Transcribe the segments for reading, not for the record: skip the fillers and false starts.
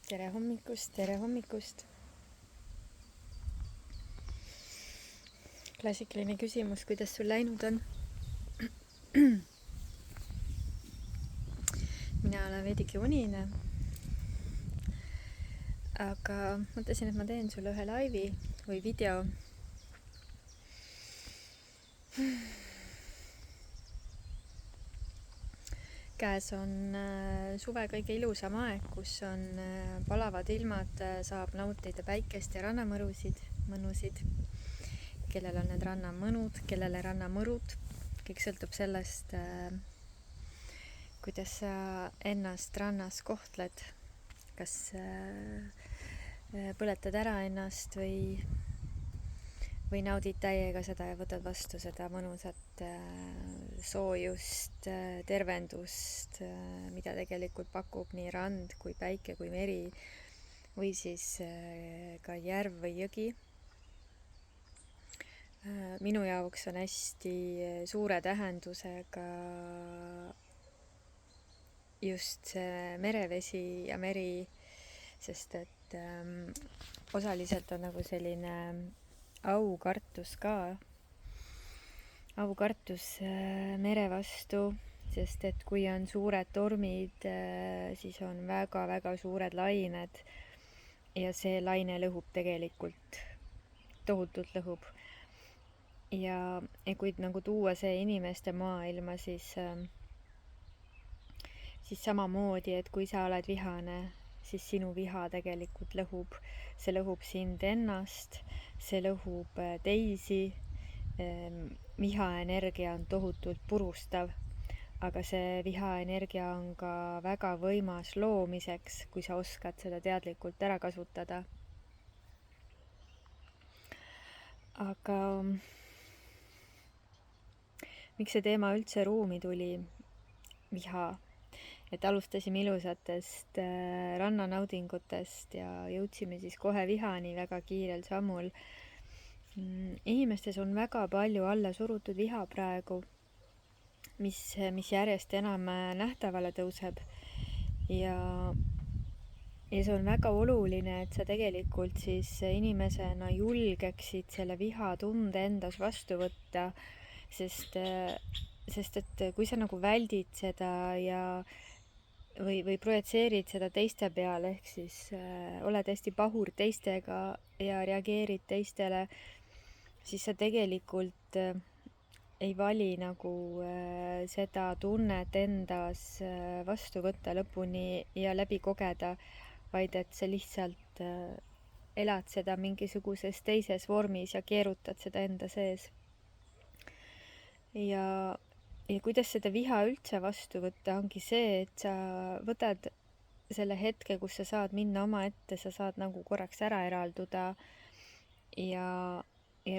tere hommikust, tere hommikust. Klassikaline küsimus, kuidas sul läinud on? Mina olen veidike unine, aga mõtlesin, et ma teen sulle ühe laivi või video. Käes on suve kõige ilusam aeg, kus on palavad ilmad, saab nautida päikest ja rannamõrusid, mõnusid. Kellel on need rannamõnud, kellele rannamõrud. Kõik sõltub sellest, kuidas sa ennast rannas kohtled. Kas põletad ära ennast või naudid täiega seda ja võtad vastu seda mõnusat soojust, tervendust, mida tegelikult pakub nii rand kui päike kui meri või siis ka järv või jõgi. Minu jaoks on hästi suure tähendusega just see merevesi ja meri, sest et osaliselt on nagu selline aukartus ka. Aukartus mere vastu, sest et kui on suured tormid, siis on väga-väga suured lained ja see laine lõhub tegelikult, tohutult lõhub. Ja kui nagu tuua see inimeste maailma, siis samamoodi, et kui sa oled vihane, siis sinu viha tegelikult lõhub. See lõhub sind ennast, see lõhub teisi. Vihaenergia on tohutult purustav, aga see vihaenergia on ka väga võimas loomiseks, kui sa oskad seda teadlikult ära kasutada. Aga miks see teema üldse ruumi tuli? Viha. Et alustasime ilusatest rannanaudingutest ja jõudsime siis kohe vihani väga kiirel sammul. Inimestes on väga palju alla surutud viha praegu, mis järjest enam nähtavale tõuseb. Ja see on väga oluline, et sa tegelikult siis inimesena julgeksid selle vihatunde endas vastu võtta, sest et kui sa nagu väldid seda või projitseerid seda teiste peale, ehk siis oled hästi pahur teistega ja reageerid teistele, siis sa tegelikult ei vali nagu seda tunnet endas vastu võtta lõpuni ja läbi kogeda, vaid et sa lihtsalt elad seda mingisuguses teises vormis ja keerutad seda enda sees. Ja kuidas seda viha üldse vastu võtta, ongi see, et sa võtad selle hetke, kus sa saad minna omaette, sa saad nagu korraks ära eralduda ja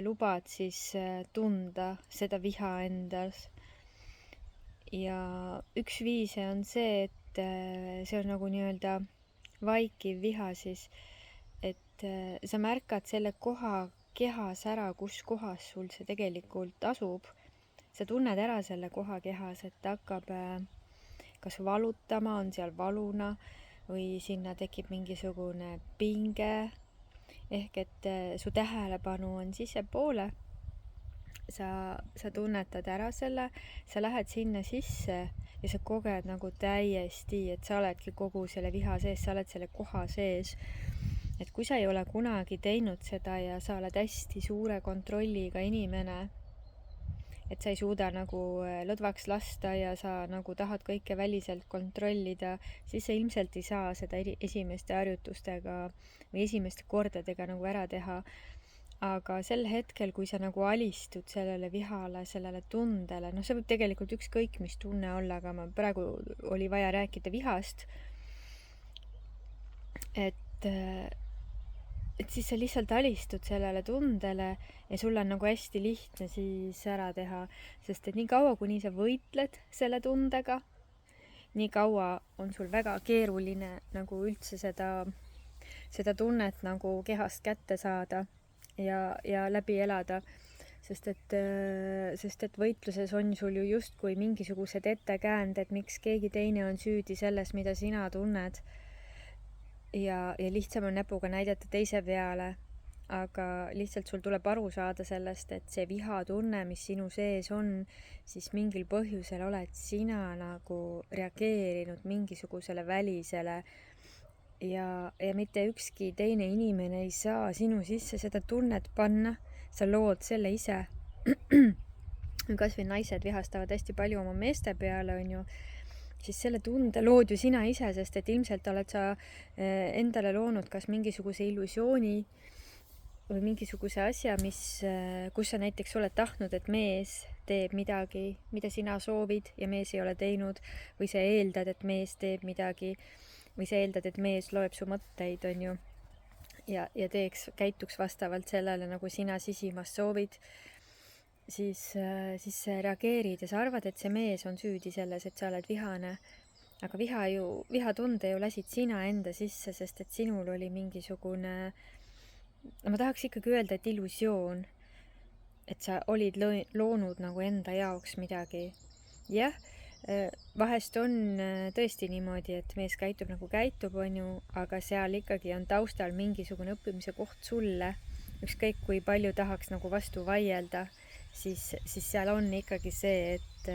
lubad siis tunda seda viha endas. Ja üks viise on see, et see on nagu nii-öelda vaikiv viha siis, et sa märkad selle koha kehas ära, kus kohas sul see tegelikult asub. Sa tunned ära selle koha kehas, et ta hakkab kas valutama, on seal valuna või sinna tekib mingisugune pinge, ehk et su tähelepanu on sissepoole. Sa tunnetad ära selle, sa lähed sinna sisse ja sa koged nagu täiesti, et sa oledki kogu selle viha sees, sa oled selle koha sees. Et kui sa ei ole kunagi teinud seda ja sa oled hästi suure kontrolliga inimene, et sa ei suuda nagu lõdvaks lasta ja sa nagu tahad kõike väliselt kontrollida, siis sa ilmselt ei saa seda esimeste harjutustega või esimeste kordadega nagu ära teha. Aga sel hetkel, kui sa nagu alistud sellele vihale, sellele tundele, see võib tegelikult ükskõik mis tunne olla, aga praegu oli vaja rääkida vihast, et siis sa lihtsalt alistud sellele tundele ja sul on nagu hästi lihtne siis ära teha, sest et nii kaua, kuni sa võitled selle tundega, nii kaua on sul väga keeruline nagu üldse seda tunnet nagu kehast kätte saada ja läbi elada, sest et võitluses on sul ju justkui mingisugused ettekäänded, miks keegi teine on süüdi selles, mida sina tunned. ja lihtsam on näpuga näidata teise peale, aga lihtsalt sul tuleb aru saada sellest, et see vihatunne, mis sinu sees on, siis mingil põhjusel oled sina nagu reageerinud mingisugusele välisele ja mitte ükski teine inimene ei saa sinu sisse seda tunnet panna, sa lood selle ise. Kas või naised vihastavad hästi palju oma meeste peale, on ju, siis selle tunde lood ju sina ise, sest et ilmselt oled sa endale loonud kas mingisuguse illusiooni või mingisuguse asja, kus sa näiteks oled tahtnud, et mees teeb midagi, mida sina soovid ja mees ei ole teinud, või sa eeldad, et mees teeb midagi, või sa eeldad, et mees loeb su mõtteid, on ju, ja käituks vastavalt sellele, nagu sina sisimas soovid, siis reageerid ja sa arvad, et see mees on süüdi selles, et sa oled vihane. Aga vihatunde ju lasid sina enda sisse, sest et sinul oli mingisugune, ma tahaks ikkagi öelda, et illusioon, et sa olid loonud nagu enda jaoks midagi. Jah, vahest on tõesti niimoodi, et mees käitub nagu käitub, on ju, aga seal ikkagi on taustal mingisugune õppimise koht sulle. Ükskõik kui palju tahaks nagu vastu vaielda, siis seal on ikkagi see, et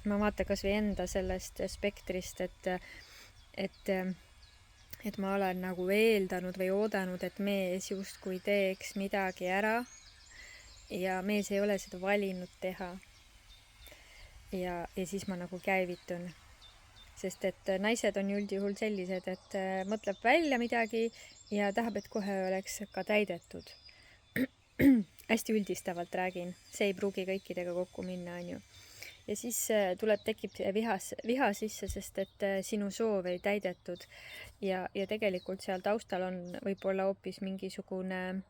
ma vaatan kas või enda sellest spektrist, et ma olen nagu eeldanud või oodanud, et mees justkui teeks midagi ära ja mees ei ole seda valinud teha. Ja siis ma nagu käivitun. Sest et naised on üldjuhul sellised, et mõtleb välja midagi ja tahab, et kohe oleks ka täidetud. Hästi üldistavalt räägin, see ei pruugi kõikidega kokku minna, on ju. Ja siis tekib viha sisse, sest et sinu soov ei täidetud ja tegelikult seal taustal on võib-olla hoopis mingisugune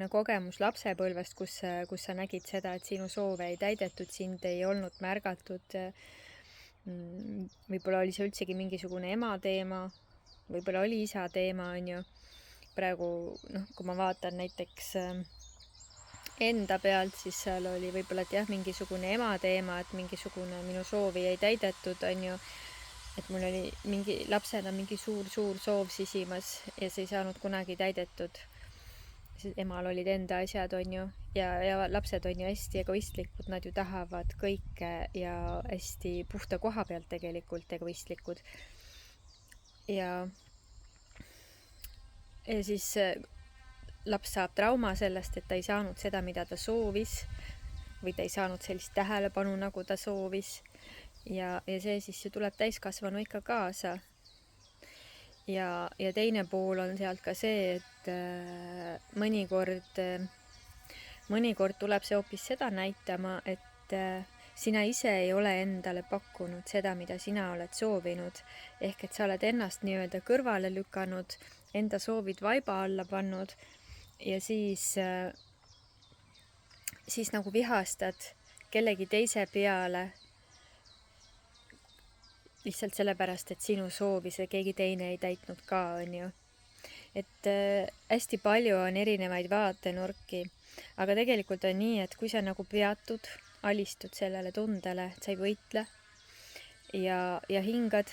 kogemus lapsepõlvest, kus sa nägid seda, et sinu soove ei täidetud, sind ei olnud märgatud. Võib-olla oli see üldsegi mingisugune ema teema, võib-olla oli isa teema, on ju. Praegu, kui ma vaatan näiteks enda pealt, siis seal oli võib-olla, et jah, mingisugune ema teema, et mingisugune minu soovi ei täidetud, on ju. Et mul oli lapsena mingi suur soov sisimas ja see ei saanud kunagi täidetud. Emal olid enda asjad, on ju, ja lapsed on ju hästi egoistlikud, nad ju tahavad kõike ja hästi puhta koha pealt tegelikult egoistlikud. Ja siis laps saab trauma sellest, et ta ei saanud seda, mida ta soovis, või ta ei saanud sellist tähelepanu, nagu ta soovis. Ja see siis tuleb täiskasvanu ikka kaasa. Ja teine pool on sealt ka see, et mõnikord tuleb see hoopis seda näitama, et sina ise ei ole endale pakkunud seda, mida sina oled soovinud. Ehk et sa oled ennast nii-öelda kõrvale lükanud, enda soovid vaiba alla pannud ja siis nagu vihastad kellegi teise peale lihtsalt sellepärast, et sinu soovi see keegi teine ei täitnud ka, on ju. Et hästi palju on erinevaid vaatenurki, aga tegelikult on nii, et kui sa nagu peatud, alistud sellele tundele, et sa ei võitle ja hingad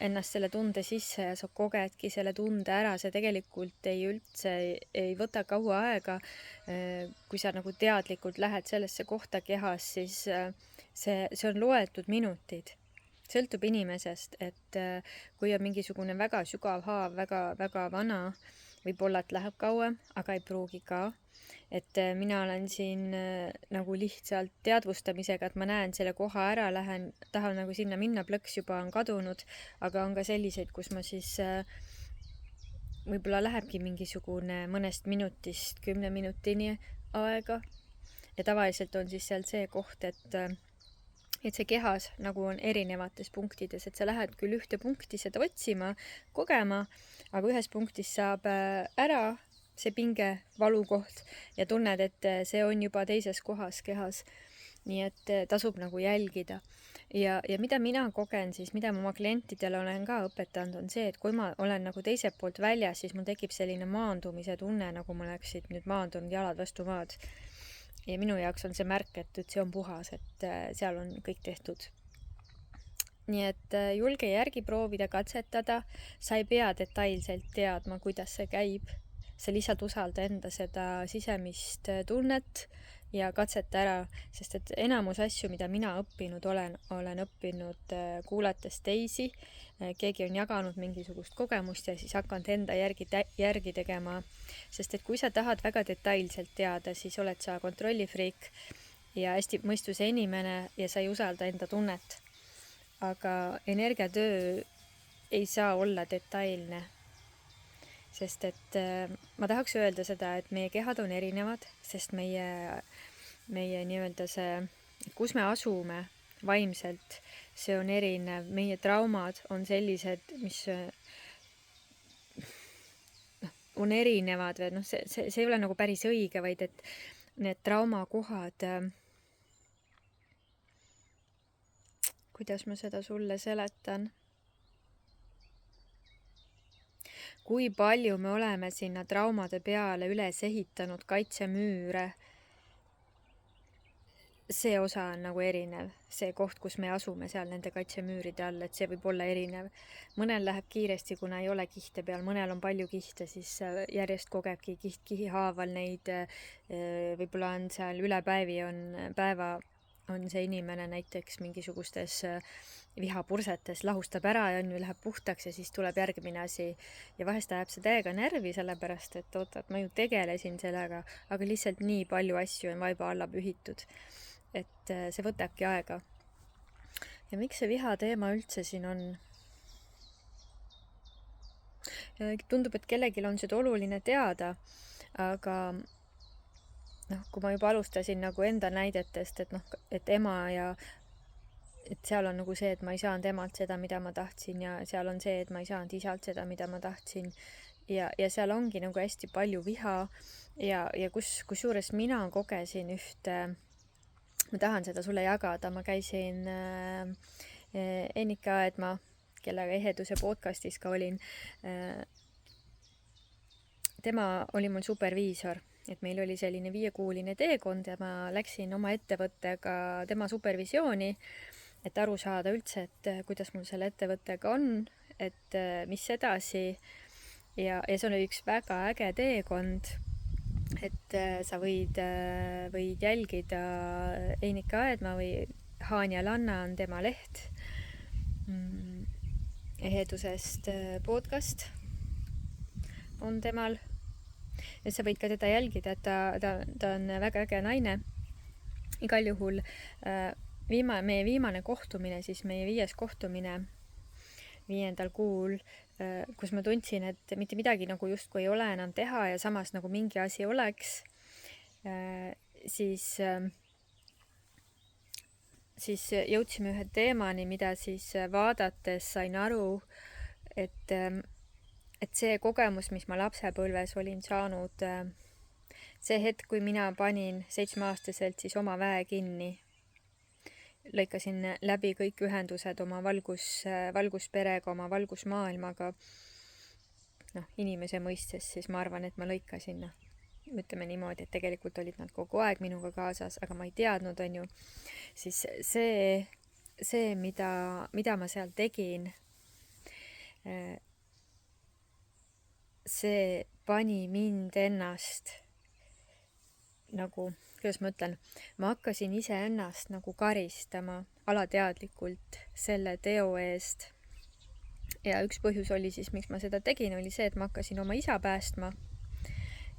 ennast selle tunde sisse ja sa kogedki selle tunde ära, see tegelikult ei võta kaua aega. Kui sa nagu teadlikult lähed sellesse kohta kehas, siis see on loetud minutid. Sõltub inimesest, et kui on mingisugune väga sügav haav, väga vana, võib-olla, et läheb kauem, aga ei pruugi ka. Et mina olen siin nagu lihtsalt teadvustamisega, et ma näen selle koha ära, tahan nagu sinna minna, plõks juba on kadunud, aga on ka selliseid, kus ma siis võib-olla lähebki mingisugune mõnest minutist 10 minutini aega. Ja tavaliselt on siis seal see koht, et see kehas nagu on erinevates punktides, et sa lähed küll ühte punkti seda otsima, kogema, aga ühes punktis saab ära see pinge, valukoht ja tunned, et see on juba teises kohas kehas. Nii et tasub nagu jälgida. Ja mida mina kogen siis, mida ma oma klientidele olen ka õpetanud, on see, et kui ma olen nagu teiselt poolt väljas, siis mul tekib selline maandumise tunne, nagu ma oleksid nüüd maandunud jalad vastu maad. Ja minu jaoks on see märk, et see on puhas, et seal on kõik tehtud. nii et julge järgi proovida, katsetada, sa ei pea detailselt teadma, kuidas see käib, sa lihtsalt usalda enda seda sisemist tunnet ja katseta ära, sest et enamus asju, mida mina õppinud olen õppinud kuulates teisi, keegi on jaganud mingisugust kogemust ja siis hakanud enda järgi tegema, sest et kui sa tahad väga detailselt teada, siis oled sa kontrollifriik ja hästi mõistuse inimene ja sa ei usalda enda tunnet. Aga energiatöö ei saa olla detailne, sest et ma tahaks öelda seda, et meie kehad on erinevad, sest meie nii-öelda see, kus me asume vaimselt, see on erinev, meie traumad on sellised, mis on erinevad või see ei ole nagu päris õige, vaid et need traumakohad, kuidas ma seda sulle seletan, kui palju me oleme sinna traumade peale üles ehitanud kaitsemüüre, see osa on nagu erinev, see koht, kus me asume seal nende kaitsemüüride all, et see võib olla erinev. Mõnel läheb kiiresti, kuna ei ole kihte peal, mõnel on palju kihte, siis järjest kogebki kihi haaval neid, võib-olla on seal üle päeva on see inimene näiteks mingisugustes vihapursetes, lahustab ära ja läheb puhtaks ja siis tuleb järgmine asi. Ja vahest ajab see täiega närvi, sellepärast et oota, et ma ju tegelesin sellega, aga lihtsalt nii palju asju on vaiba alla pühitud, et see võtabki aega. Ja miks see viha teema üldse siin on? Tundub, et kellelgi on seda oluline teada, aga kui ma juba alustasin nagu enda näidetest, et ema ja et seal on nagu see, et ma ei saanud emalt seda, mida ma tahtsin ja seal on see, et ma ei saanud isalt seda, mida ma tahtsin ja seal ongi nagu hästi palju viha ja kusjuures mina kogesin ühte, ma tahan seda sulle jagada, ma käisin Ennike Aedma, kellega Eheduse podcastis ka olin, tema oli mul superviisor, et meil oli selline 5-kuuline teekond ja ma läksin oma ettevõttega tema supervisiooni, et aru saada üldse, et kuidas mul selle ettevõttega on, et mis edasi ja see oli üks väga äge teekond, et sa võid jälgida Ennike Aedma või Haanja Lanna on tema leht, Ehedusest podcast on temal. Et sa võid ka teda jälgida, et ta on väga äge naine. Igal juhul meie viimane kohtumine, siis meie 5. kohtumine 5. kuul, kus ma tundsin, et mitte midagi nagu justkui ei ole enam teha ja samas nagu mingi asi oleks, siis jõudsime ühe teemani, mida siis vaadates sain aru, et see kogemus, mis ma lapsepõlves olin saanud, see hetk, kui mina panin 7-aastaselt siis oma väe kinni, lõikasin läbi kõik ühendused oma valgusperega, oma valgusmaailmaga, inimese mõistes, siis ma arvan, et ma lõikasin, ütleme niimoodi, et tegelikult olid nad kogu aeg minuga kaasas, aga ma ei teadnud, on ju, siis see mida ma seal tegin, see pani mind ennast nagu, kuidas ma ütlen, ma hakkasin iseennast nagu karistama alateadlikult selle teo eest. Ja üks põhjus oli siis, miks ma seda tegin, oli see, et ma hakkasin oma isa päästma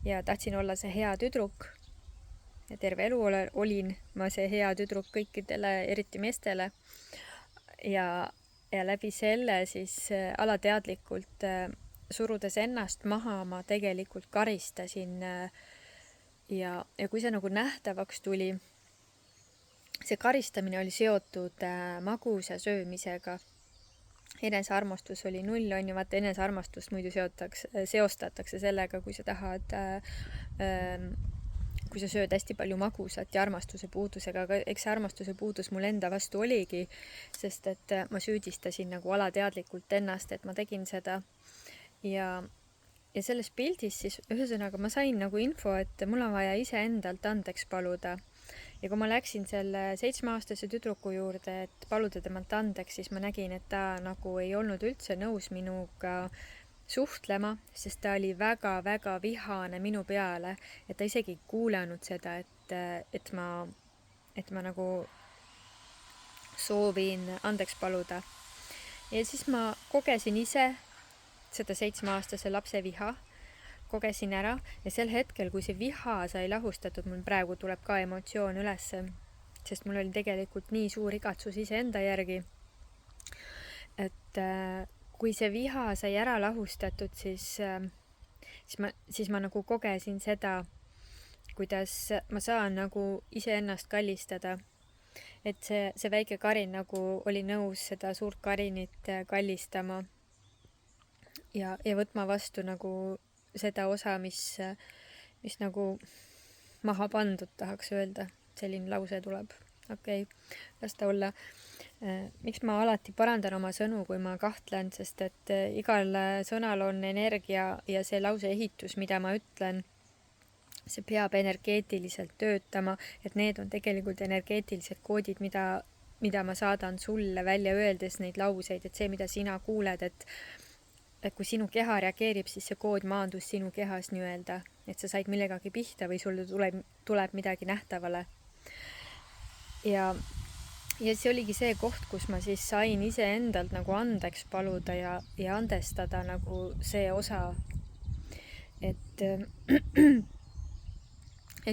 ja tahtsin olla see hea tüdruk. Ja terve elu olin ma see hea tüdruk kõikidele, eriti meestele. Ja läbi selle siis alateadlikult surudes ennast maha, ma tegelikult karistasin ja kui see nagu nähtavaks tuli, see karistamine oli seotud magusa söömisega. Enesearmastus oli 0, on ju, vaata enesearmastust muidu seostatakse sellega, kui sa tahad, kui sa sööd hästi palju magusat ja armastuse puudusega, aga eks see armastuse puudus mul enda vastu oligi, sest et ma süüdistasin nagu alateadlikult ennast, et ma tegin seda. Ja selles pildis siis ühesõnaga ma sain nagu info, et mul on vaja iseendalt andeks paluda ja kui ma läksin selle 7-aastase tüdruku juurde, et paluda temalt andeks, siis ma nägin, et ta nagu ei olnud üldse nõus minuga suhtlema, sest ta oli väga-väga vihane minu peale, et ta isegi ei kuulanud seda, et ma nagu soovin andeks paluda. Ja siis ma kogesin ise seda 7-aastase lapse viha, kogesin ära ja sel hetkel, kui see viha sai lahustatud, mul praegu tuleb ka emotsioon ülesse, sest mul oli tegelikult nii suur igatsus iseenda järgi, et kui see viha sai ära lahustatud, siis ma nagu kogesin seda, kuidas ma saan nagu iseennast kallistada. Et see väike Karin nagu oli nõus seda suurt Karinit kallistama ja võtma vastu nagu seda osa, mis nagu maha pandud, tahaks öelda. Selline lause tuleb. Okei, las ta olla. Miks ma alati parandan oma sõnu, kui ma kahtlen, sest et igal sõnal on energia ja see lause ehitus, mida ma ütlen, see peab energeetiliselt töötama, et need on tegelikult energeetilised koodid, mida ma saadan sulle välja öeldes neid lauseid, et see, mida sina kuuled, et kui sinu keha reageerib, siis see kood maandus sinu kehas nii-öelda, et sa said millegagi pihta või sulle tuleb midagi nähtavale. Ja see oligi see koht, kus ma siis sain iseendalt nagu andeks paluda ja andestada nagu see osa, et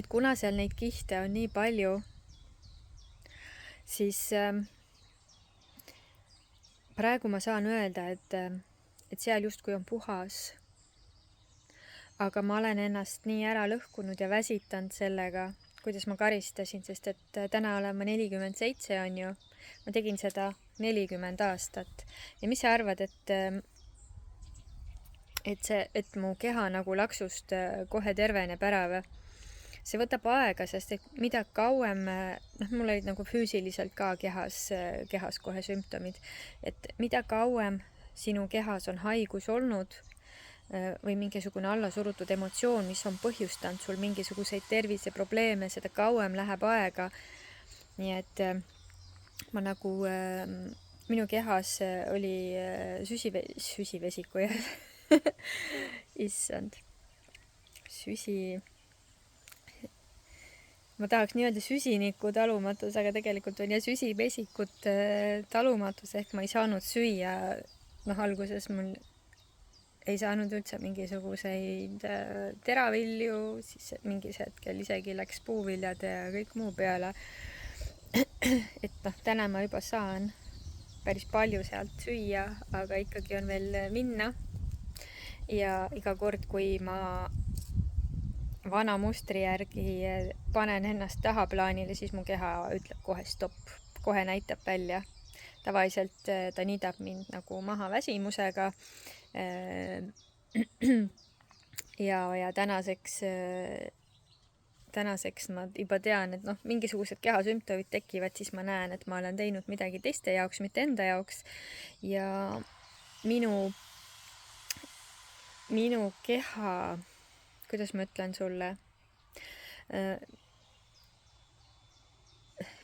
kuna seal neid kihte on nii palju, siis praegu ma saan öelda, et seal justkui on puhas. Aga ma olen ennast nii ära lõhkunud ja väsitanud sellega, kuidas ma karistasin, sest et täna olen ma 47, on ju. Ma tegin seda 40 aastat. Ja mis sa arvad, et mu keha nagu laksust kohe terveneb ära või? See võtab aega, sest et mida kauem, mul olid nagu füüsiliselt ka kehas kohe sümptomid, et mida kauem sinu kehas on haigus olnud või mingisugune allasurutud emotsioon, mis on põhjustanud sul mingisuguseid terviseprobleeme, seda kauem läheb aega. Nii et ma nagu, minu kehas oli süsivesiku issand, ma tahaks nii öelda süsiniku talumatus, aga tegelikult on süsivesikut talumatus, ehk ma ei saanud süüa. Alguses mul ei saanud üldse mingisuguseid teravilju, siis mingis hetkel isegi läks puuviljad ja kõik muu peale. Et täna ma juba saan päris palju sealt süüa, aga ikkagi on veel minna. Ja iga kord, kui ma vana mustri järgi panen ennast tahaplaanile, siis mu keha ütleb kohe stopp, kohe näitab välja. Tavaliselt ta niidab mind nagu maha väsimusega. Ja tänaseks ma juba tean, et mingisugused kehasümptomid tekivad, siis ma näen, et ma olen teinud midagi teiste jaoks, mitte enda jaoks. Ja minu keha, kuidas ma ütlen sulle,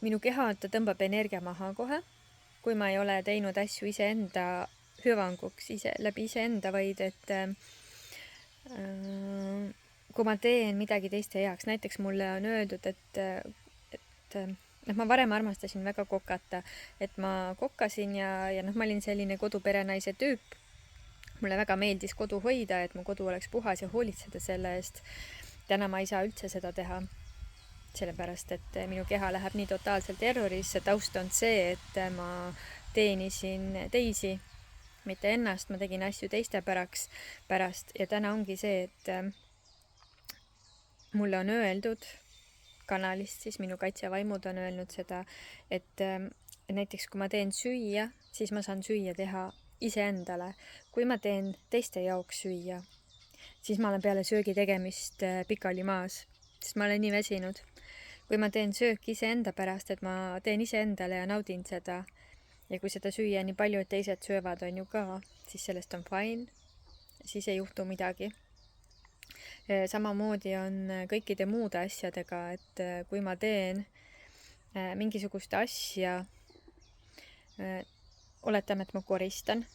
minu keha, ta tõmbab energia maha kohe, kui ma ei ole teinud asju iseenda hüvanguks, läbi iseenda, vaid et kui ma teen midagi teiste heaks, näiteks mulle on öeldud, et ma varem armastasin väga kokata, et ma kokkasin ja ma olin selline koduperenaise tüüp. Mulle väga meeldis kodu hoida, et mu kodu oleks puhas ja hoolitseda selle eest. Täna ma ei saa üldse seda teha, sellepärast, et minu keha läheb nii totaalselt errorisse. Taust on see, et ma teenisin teisi, mitte ennast, ma tegin asju teiste pärast ja täna ongi see, et mulle on öeldud kanalist, siis minu kaitsevaimud on öelnud seda, et näiteks kui ma teen süüa, siis ma saan süüa teha iseendale. Kui ma teen teiste jaoks süüa, siis ma olen peale söögi tegemist pikali maas, sest ma olen nii väsinud. Kui ma teen sööki iseenda pärast, et ma teen iseendale ja naudin seda, ja kui seda süüa nii palju, et teised söövad, on ju ka, siis sellest on fine, siis ei juhtu midagi. Samamoodi on kõikide muude asjadega, et kui ma teen mingisugust asja, oletame, et ma koristan.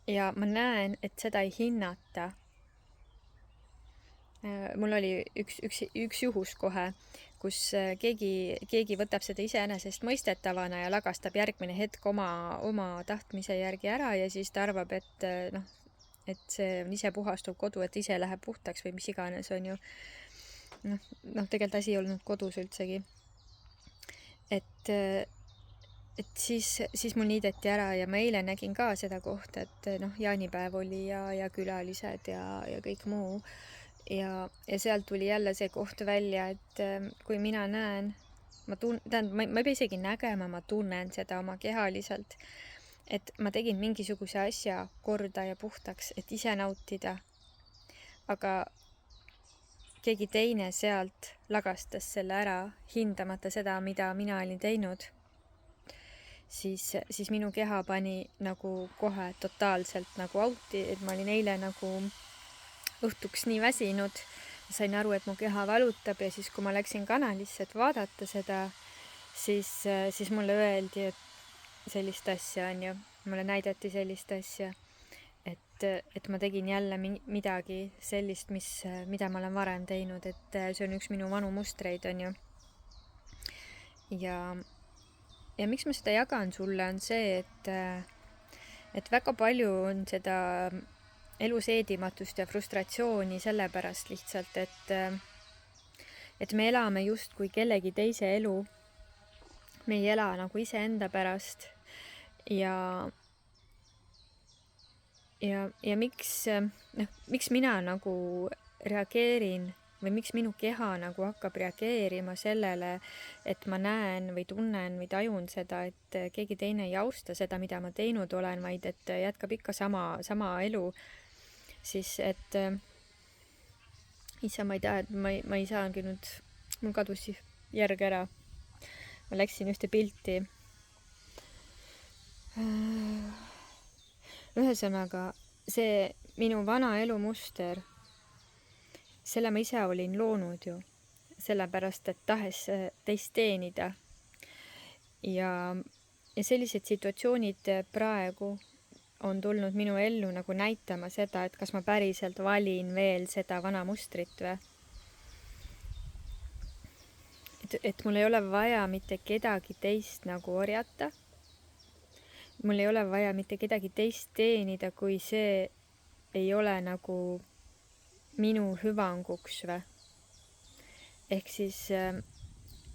Ja ma näen, et seda ei hinnata. Mul oli üks juhus kohe, kus keegi võtab seda iseenesestmõistetavana ja lagastab järgmine hetk oma tahtmise järgi ära ja siis ta arvab, et see on ise puhastuv kodu, et ise läheb puhtaks või mis iganes, on ju. Tegelikult asi ei olnud kodus üldsegi. Et siis mul niideti ära ja ma eile nägin ka seda kohta, et jaanipäev oli ja külalised ja kõik muu. Ja sealt tuli jälle see koht välja, et kui mina näen, ma ei pea isegi nägema, ma tunnen seda oma kehaliselt, et ma tegin mingisuguse asja korda ja puhtaks, et ise nautida. Aga keegi teine sealt lagastas selle ära, hindamata seda, mida mina olin teinud. Siis minu keha pani nagu kohe totaalselt nagu auti, et ma olin eile nagu õhtuks nii väsinud. Sain aru, et mu keha valutab ja siis, kui ma läksin kanalisse, et vaadata seda, siis mulle öeldi, et sellist asja on ju. Mulle näidati sellist asja, et ma tegin jälle midagi sellist, mida ma olen varem teinud, et see on üks minu vanu mustreid, on ju. Ja miks ma seda jagan sulle, on see, et väga palju on seda elus eedimatust ja frustratsiooni sellepärast lihtsalt, et me elame justkui kellegi teise elu. Me ei ela nagu iseenda pärast. Ja miks mina nagu reageerin või miks minu keha nagu hakkab reageerima sellele, et ma näen või tunnen või tajun seda, et keegi teine ei austa seda, mida ma teinud olen, vaid et jätkab ikka sama elu. Siis, et issa ma ei tea, et ma ei saangi nüüd, mul kadus järg ära. Ma läksin ühte pilti. Ühesõnaga, see minu vana elumuster, selle ma ise olin loonud ju, sellepärast, et tahes teist teenida. Ja sellised situatsioonid praegu on tulnud minu ellu nagu näitama seda, et kas ma päriselt valin veel seda vana mustrit või. Et mul ei ole vaja mitte kedagi teist nagu orjata. Mul ei ole vaja mitte kedagi teist teenida, kui see ei ole nagu minu hüvanguks või. Ehk siis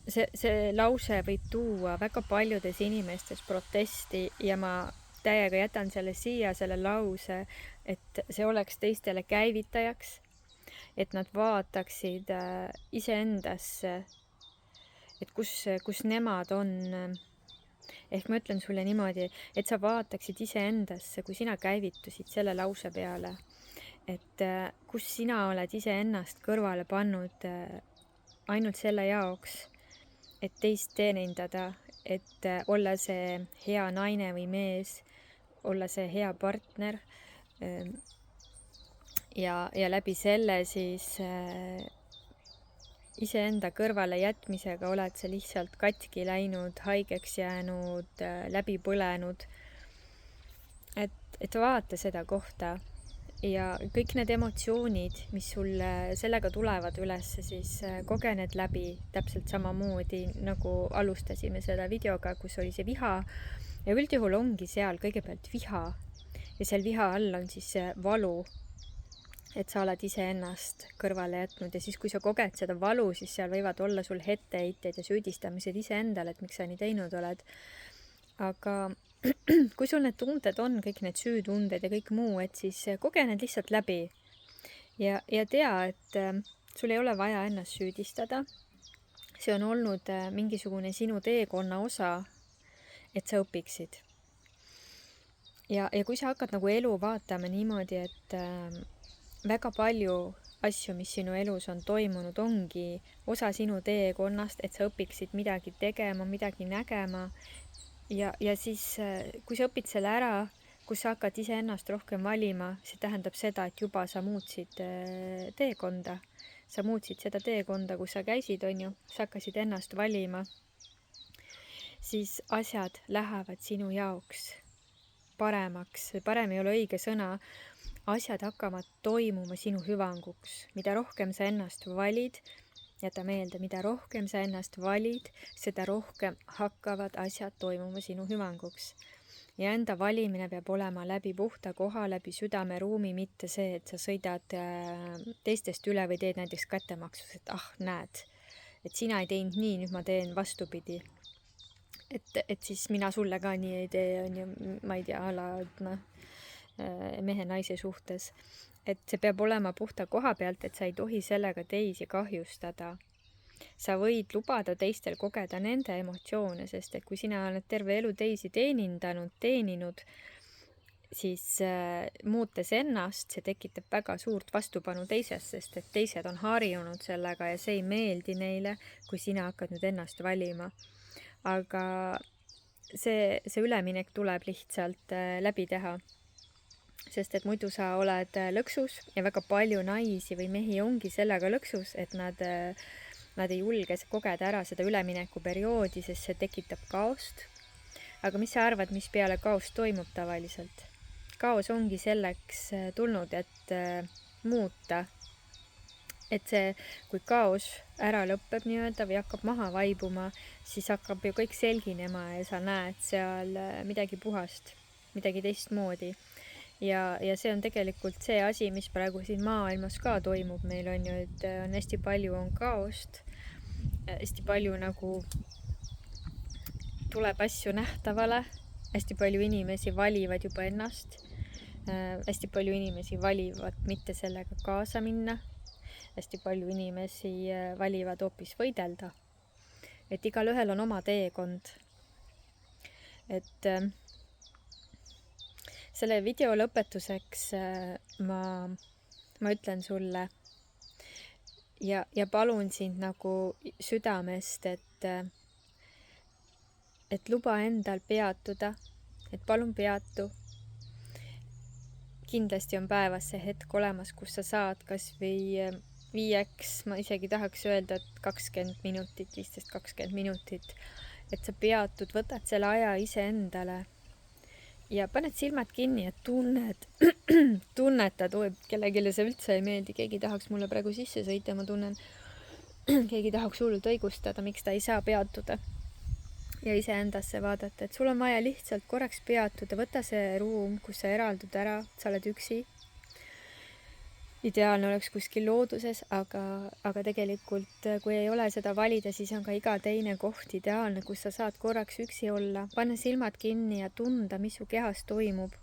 see lause võib tuua väga paljudes inimestes protesti ja ma täiega jätan selle siia, selle lause, et see oleks teistele käivitajaks, et nad vaataksid iseendasse, et kus nemad on. Ehk ma ütlen sulle niimoodi, et sa vaataksid iseendasse, kui sina käivitusid selle lause peale, et kus sina oled iseennast kõrvale pannud ainult selle jaoks, et teist teenindada, et olla see hea naine või mees, olla see hea partner ja läbi selle siis iseenda kõrvale jätmisega oled sa lihtsalt katki läinud, haigeks jäänud, läbi põlenud. Et vaata seda kohta ja kõik need emotsioonid, mis sul sellega tulevad üles, siis kogened läbi täpselt samamoodi, nagu alustasime selle videoga, kus oli see viha. Ja üldjuhul ongi seal kõigepealt viha ja seal viha all on siis see valu, et sa oled iseennast kõrvale jätnud ja siis, kui sa koged seda valu, siis seal võivad olla sul hetteheited ja süüdistamised iseendale, et miks sa nii teinud oled. Aga kui sul need tunded on, kõik need süütunded ja kõik muu, et siis koge need lihtsalt läbi ja tea, et sul ei ole vaja ennast süüdistada. See on olnud mingisugune sinu teekonna osa, et sa õpiksid. Ja kui sa hakkad nagu elu vaatama niimoodi, et väga palju asju, mis sinu elus on toimunud, ongi osa sinu teekonnast, et sa õpiksid midagi tegema, midagi nägema. Ja siis, kui sa õpid selle ära, kus sa hakkad iseennast rohkem valima, see tähendab seda, et juba sa muutsid teekonda. sa muutsid seda teekonda, kus sa käisid, on ju, sa hakkasid ennast valima, siis asjad lähevad sinu jaoks paremaks, või parem ei ole õige sõna, asjad hakkavad toimuma sinu hüvanguks. Mida rohkem sa ennast valid, jäta meelde, mida rohkem sa ennast valid, seda rohkem hakkavad asjad toimuma sinu hüvanguks. Ja enda valimine peab olema läbi puhta koha, läbi südameruumi, mitte see, et sa sõidad teistest üle või teed näiteks kättemaksus, et näed, et sina ei teinud nii, nüüd ma teen vastupidi. Et siis mina sulle ka nii ei tee, on ju, ma ei tea, mehe-naise suhtes. Et see peab olema puhta koha pealt, et sa ei tohi sellega teisi kahjustada. Sa võid lubada teistel kogeda nende emotsioone, sest et kui sina oled terve elu teisi teeninud, siis muutes ennast, see tekitab väga suurt vastupanu teisest, sest et teised on harjunud sellega ja see ei meeldi neile, kui sina hakkad nüüd ennast valima. Aga see üleminek tuleb lihtsalt läbi teha, sest et muidu sa oled lõksus ja väga palju naisi või mehi ongi sellega lõksus, et nad ei julge kogeda ära seda üleminekuperioodi, sest see tekitab kaost. Aga mis sa arvad, mis peale kaost toimub tavaliselt? Kaos ongi selleks tulnud, et muuta. Et see, kui kaos ära lõpeb nii-öelda või hakkab maha vaibuma, siis hakkab ju kõik selginema ja sa näed seal midagi puhast, midagi teistmoodi. Ja see on tegelikult see asi, mis praegu siin maailmas ka toimub. Meil on ju, et on hästi palju on kaost, hästi palju nagu tuleb asju nähtavale, hästi palju inimesi valivad juba ennast, hästi palju inimesi valivad mitte sellega kaasa minna, hästi palju inimesi valivad hoopis võidelda. Et igalühel on oma teekond. Et selle video lõpetuseks ma ütlen sulle ja palun sind nagu südamest, et luba endal peatuda, et palun peatu. Kindlasti on päevas see hetk olemas, kus sa saad kas või 5, ma isegi tahaks öelda, et 20 minutit, 15-20 minutit, et sa peatud, võtad selle aja iseendale ja paned silmad kinni ja tunnetad, kellelegi see üldse ei meeldi, keegi tahaks mulle praegu sisse sõita, ma tunnen, keegi tahaks hullult õigustada, miks ta ei saa peatuda ja iseendasse vaadata, et sul on vaja lihtsalt korraks peatuda, võta see ruum, kus sa eraldud ära, sa oled üksi. Ideaalne oleks kuskil looduses, aga tegelikult kui ei ole seda valida, siis on ka iga teine koht ideaalne, kus sa saad korraks üksi olla, panna silmad kinni ja tunda, mis su kehas toimub.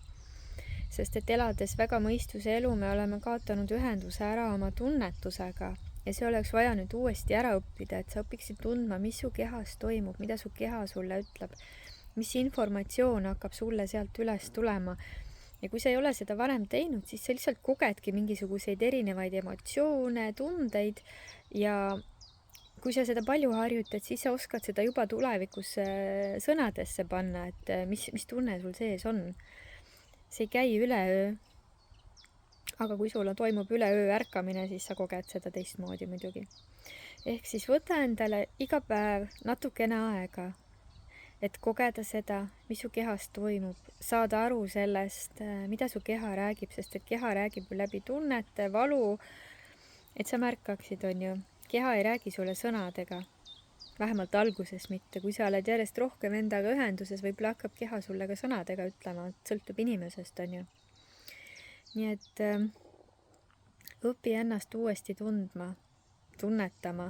Sest et elades väga mõistuse elu, me oleme kaotanud ühenduse ära oma tunnetusega ja see oleks vaja nüüd uuesti ära õppida, et sa õpiksid tundma, mis su kehas toimub, mida su keha sulle ütleb, mis informatsioon hakkab sulle sealt üles tulema. Ja kui sa ei ole seda varem teinud, siis sa lihtsalt kogedki mingisuguseid erinevaid emotsioone, tundeid ja kui sa seda palju harjutad, siis sa oskad seda juba tulevikus sõnadesse panna, et mis tunne sul sees on. See ei käi üleöö, aga kui sul toimub üleöö ärkamine, siis sa koged seda teistmoodi muidugi. Ehk siis võta endale iga päev natukene aega, et kogeda seda, mis su kehas toimub, saada aru sellest, mida su keha räägib, sest et keha räägib läbi tunnete, valu, et sa märkaksid, on ju. Keha ei räägi sulle sõnadega, vähemalt alguses mitte. Kui sa oled järjest rohkem endaga ühenduses, võib-olla hakkab keha sulle ka sõnadega ütlema, et sõltub inimesest, on ju. Nii et õpi ennast uuesti tundma, tunnetama,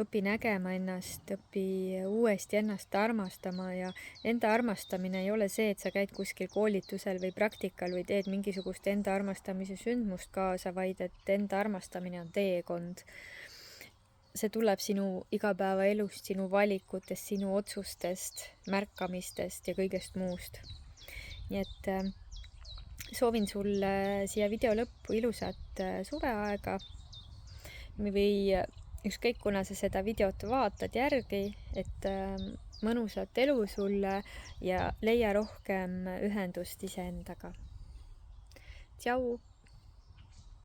õpi nägema ennast, õpi uuesti ennast armastama ja enda armastamine ei ole see, et sa käid kuskil koolitusel või praktikal või teed mingisugust enda armastamise sündmust kaasa, vaid et enda armastamine on teekond. See tuleb sinu igapäevaelust, sinu valikutest, sinu otsustest, märkamistest ja kõigest muust. Nii et soovin sulle siia video lõppu ilusat suveaega või ükskõik, kuna sa seda videot vaatad järgi, et mõnusat elu sulle ja leia rohkem ühendust iseendaga. Tšau!